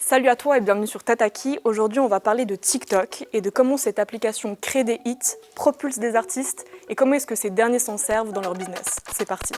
Salut à toi et bienvenue sur Tataki. Aujourd'hui, on va parler de TikTok et de comment cette application crée des hits, propulse des artistes et comment est-ce que ces derniers s'en servent dans leur business. C'est parti.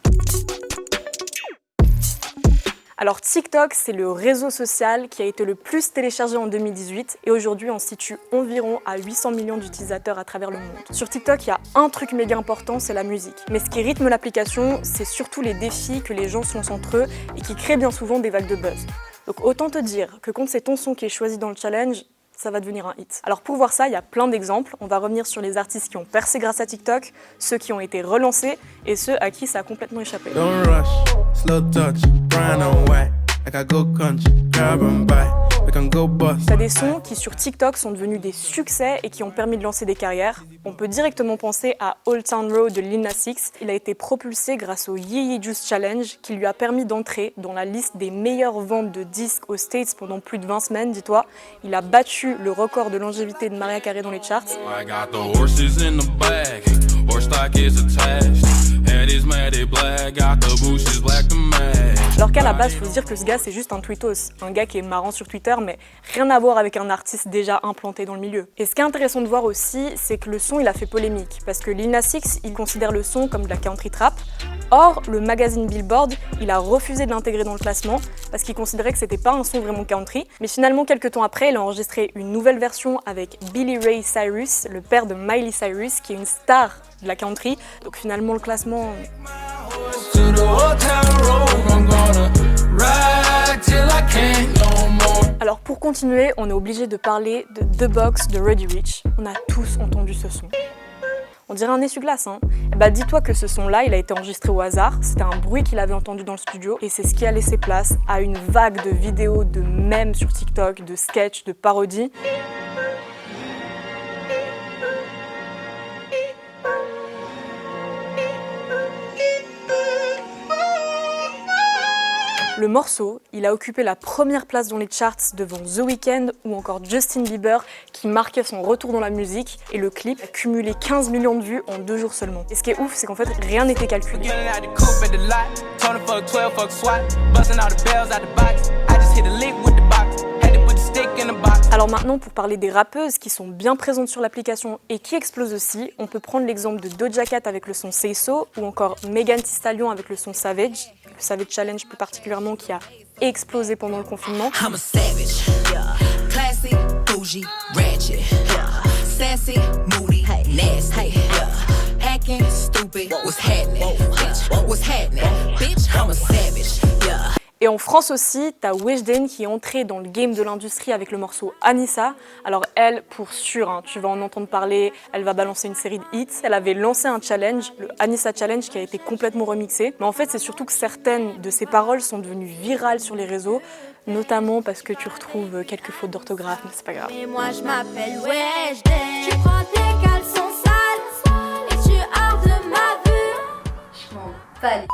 Alors TikTok, c'est le réseau social qui a été le plus téléchargé en 2018 et aujourd'hui on se situe environ à 800 millions d'utilisateurs à travers le monde. Sur TikTok, il y a un truc méga important, c'est la musique. Mais ce qui rythme l'application, c'est surtout les défis que les gens se lancent entre eux et qui créent bien souvent des vagues de buzz. Donc autant te dire que quand c'est ton son qui est choisi dans le challenge, ça va devenir un hit. Alors pour voir ça, il y a plein d'exemples. On va revenir sur les artistes qui ont percé grâce à TikTok, ceux qui ont été relancés et ceux à qui ça a complètement échappé. Don't rush, slow touch, brown and white, like I go country, grab and buy, we can go bust. T'as des sons qui sur TikTok sont devenus des succès et qui ont permis de lancer des carrières. On peut directement penser à Old Town Road de Lil Nas X. Il a été propulsé grâce au Yee Juice Challenge qui lui a permis d'entrer dans la liste des meilleures ventes de disques aux States pendant plus de 20 semaines, dis-toi. Il a battu le record de longévité de Mariah Carey dans les charts. I got the horses in the back, horse stock is attached, head is matted black, got the bushes black to match. Alors qu'à la base, il faut se dire que ce gars, c'est juste un tweetos. Un gars qui est marrant sur Twitter, mais rien à voir avec un artiste déjà implanté dans le milieu. Et ce qui est intéressant de voir aussi, c'est que le son, il a fait polémique. Parce que Lil Nas X, il considère le son comme de la country trap. Or, le magazine Billboard, il a refusé de l'intégrer dans le classement parce qu'il considérait que c'était pas un son vraiment country. Mais finalement, quelques temps après, il a enregistré une nouvelle version avec Billy Ray Cyrus, le père de Miley Cyrus, qui est une star de la country. Donc finalement, le classement... Alors pour continuer, on est obligé de parler de The Box de Roddy Ricch. On a tous entendu ce son. On dirait un essuie-glace, hein. Et bah dis-toi que ce son-là, il a été enregistré au hasard. C'était un bruit qu'il avait entendu dans le studio et c'est ce qui a laissé place à une vague de vidéos, de mèmes sur TikTok, de sketchs, de parodies. Le morceau, il a occupé la première place dans les charts devant The Weeknd ou encore Justin Bieber qui marquait son retour dans la musique et le clip a cumulé 15 millions de vues en 2 jours seulement. Et ce qui est ouf, c'est qu'en fait rien n'était calculé. Alors maintenant, pour parler des rappeuses qui sont bien présentes sur l'application et qui explosent aussi, on peut prendre l'exemple de Doja Cat avec le son Say So ou encore Megan Thee Stallion avec le son Savage, le Savage Challenge plus particulièrement qui a explosé pendant le confinement. I'm a savage, yeah. Classy, bougie, ratchet, yeah. Sassy, moody, nasty, yeah. Acting stupid, what's happening, bitch, what's happening, bitch, I'm a savage, yeah. Et en France aussi, t'as Weshden qui est entrée dans le game de l'industrie avec le morceau Anissa. Alors elle, pour sûr, hein, tu vas en entendre parler, elle va balancer une série de hits. Elle avait lancé un challenge, le Anissa Challenge, qui a été complètement remixé. Mais en fait, c'est surtout que certaines de ses paroles sont devenues virales sur les réseaux, notamment parce que tu retrouves quelques fautes d'orthographe, mais c'est pas grave. Et moi je m'appelle Weshden. Tu prends tes caleçons sales et tu hors de ma vue.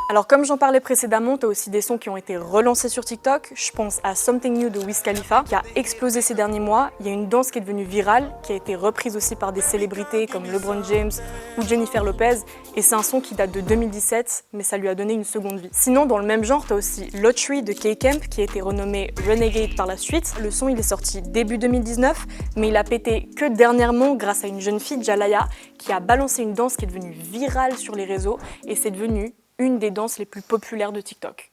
Alors comme j'en parlais précédemment, t'as aussi des sons qui ont été relancés sur TikTok. Je pense à Something New de Wiz Khalifa qui a explosé ces derniers mois. Il y a une danse qui est devenue virale, qui a été reprise aussi par des célébrités comme LeBron James ou Jennifer Lopez. Et c'est un son qui date de 2017, mais ça lui a donné une seconde vie. Sinon, dans le même genre, t'as aussi Lottery de K-Camp qui a été renommé Renegade par la suite. Le son, il est sorti début 2019, mais il a pété que dernièrement grâce à une jeune fille, Jalaya, qui a balancé une danse qui est devenue virale sur les réseaux et c'est devenu une des danses les plus populaires de TikTok.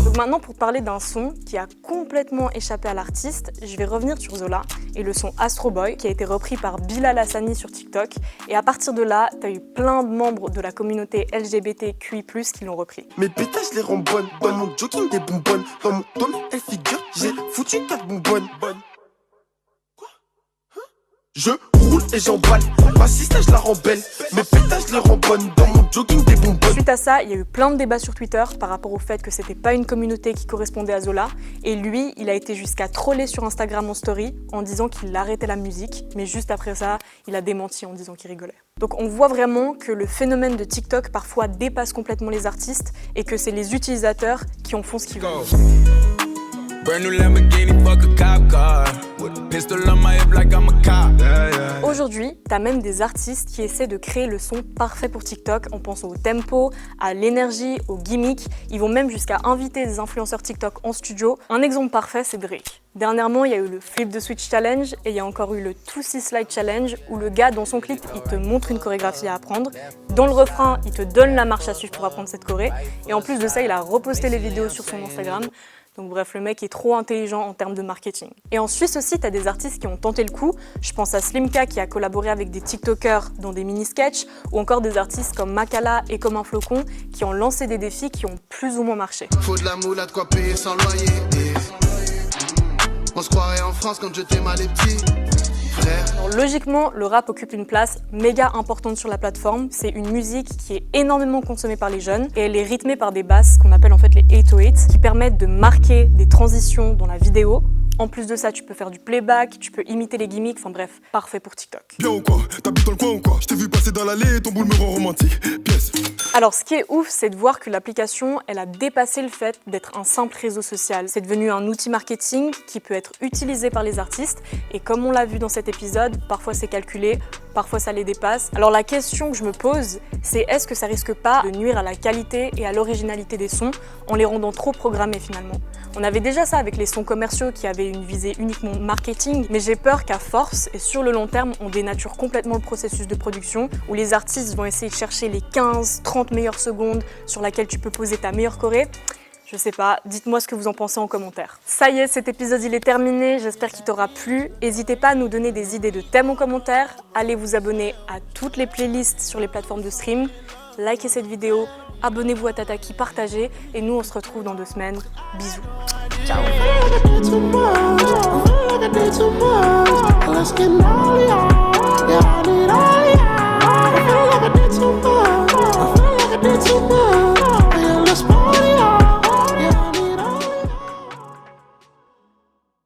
Donc maintenant, pour parler d'un son qui a complètement échappé à l'artiste, je vais revenir sur Zola et le son Astro Boy qui a été repris par Bilal Hassani sur TikTok. Et à partir de là, t'as eu plein de membres de la communauté LGBTQI+, qui l'ont repris. Mes pétages les rend bonnes, dans mon jogging des bonbonnes, dans mon tonneau elle figure, j'ai foutu 4 bonbonnes. Je roule et j'emballe, ma sister je la rends belle, mes pétages les rend bonnes, dans mon jogging des bonbonnes. Suite à ça, il y a eu plein de débats sur Twitter par rapport au fait que c'était pas une communauté qui correspondait à Zola. Et lui, il a été jusqu'à troller sur Instagram en story en disant qu'il arrêtait la musique. Mais juste après ça, il a démenti en disant qu'il rigolait. Donc on voit vraiment que le phénomène de TikTok parfois dépasse complètement les artistes et que c'est les utilisateurs qui en font ce qu'ils veulent. Pistol on my hip like I'm a cop. Aujourd'hui, t'as même des artistes qui essaient de créer le son parfait pour TikTok en pensant au tempo, à l'énergie, aux gimmicks. Ils vont même jusqu'à inviter des influenceurs TikTok en studio. Un exemple parfait, c'est Drake. Dernièrement, il y a eu le Flip the Switch Challenge et il y a encore eu le 2C Slide Challenge où le gars, dans son clip, il te montre une chorégraphie à apprendre. Dans le refrain, il te donne la marche à suivre pour apprendre cette choré. Et en plus de ça, il a reposté les vidéos sur son Instagram. Donc bref, le mec est trop intelligent en termes de marketing. Et en Suisse aussi, t'as des artistes qui ont tenté le coup. Je pense à Slimka qui a collaboré avec des TikTokers dans des mini-sketchs, ou encore des artistes comme Makala et Comme un flocon qui ont lancé des défis qui ont plus ou moins marché. Faut de la moula, de quoi payer sans loyer. On se croirait en France quand je t'ai mal les petits. Alors, logiquement, le rap occupe une place méga importante sur la plateforme. C'est une musique qui est énormément consommée par les jeunes et elle est rythmée par des basses qu'on appelle en fait les 808 qui permettent de marquer des transitions dans la vidéo. En plus de ça, tu peux faire du playback, tu peux imiter les gimmicks, enfin bref, parfait pour TikTok. Bien ou quoi? T'habites dans le coin ou quoi? Je t'ai vu passer dans l'allée, ton boule me rend romantique. Pièce. Alors ce qui est ouf, c'est de voir que l'application, elle a dépassé le fait d'être un simple réseau social. C'est devenu un outil marketing qui peut être utilisé par les artistes et comme on l'a vu dans cet épisode, parfois c'est calculé, parfois ça les dépasse. Alors la question que je me pose, c'est est-ce que ça risque pas de nuire à la qualité et à l'originalité des sons en les rendant trop programmés finalement? On avait déjà ça avec les sons commerciaux qui avaient une visée uniquement marketing, mais j'ai peur qu'à force et sur le long terme, on dénature complètement le processus de production où les artistes vont essayer de chercher les 15-30 meilleures secondes sur laquelle tu peux poser ta meilleure choré. Je sais pas, dites-moi ce que vous en pensez en commentaire. Ça y est, cet épisode il est terminé, j'espère qu'il t'aura plu. N'hésitez pas à nous donner des idées de thèmes en commentaire, allez vous abonner à toutes les playlists sur les plateformes de stream, likez cette vidéo, abonnez-vous à Tataki, partagez et nous on se retrouve dans 2 semaines. Bisous. Ciao.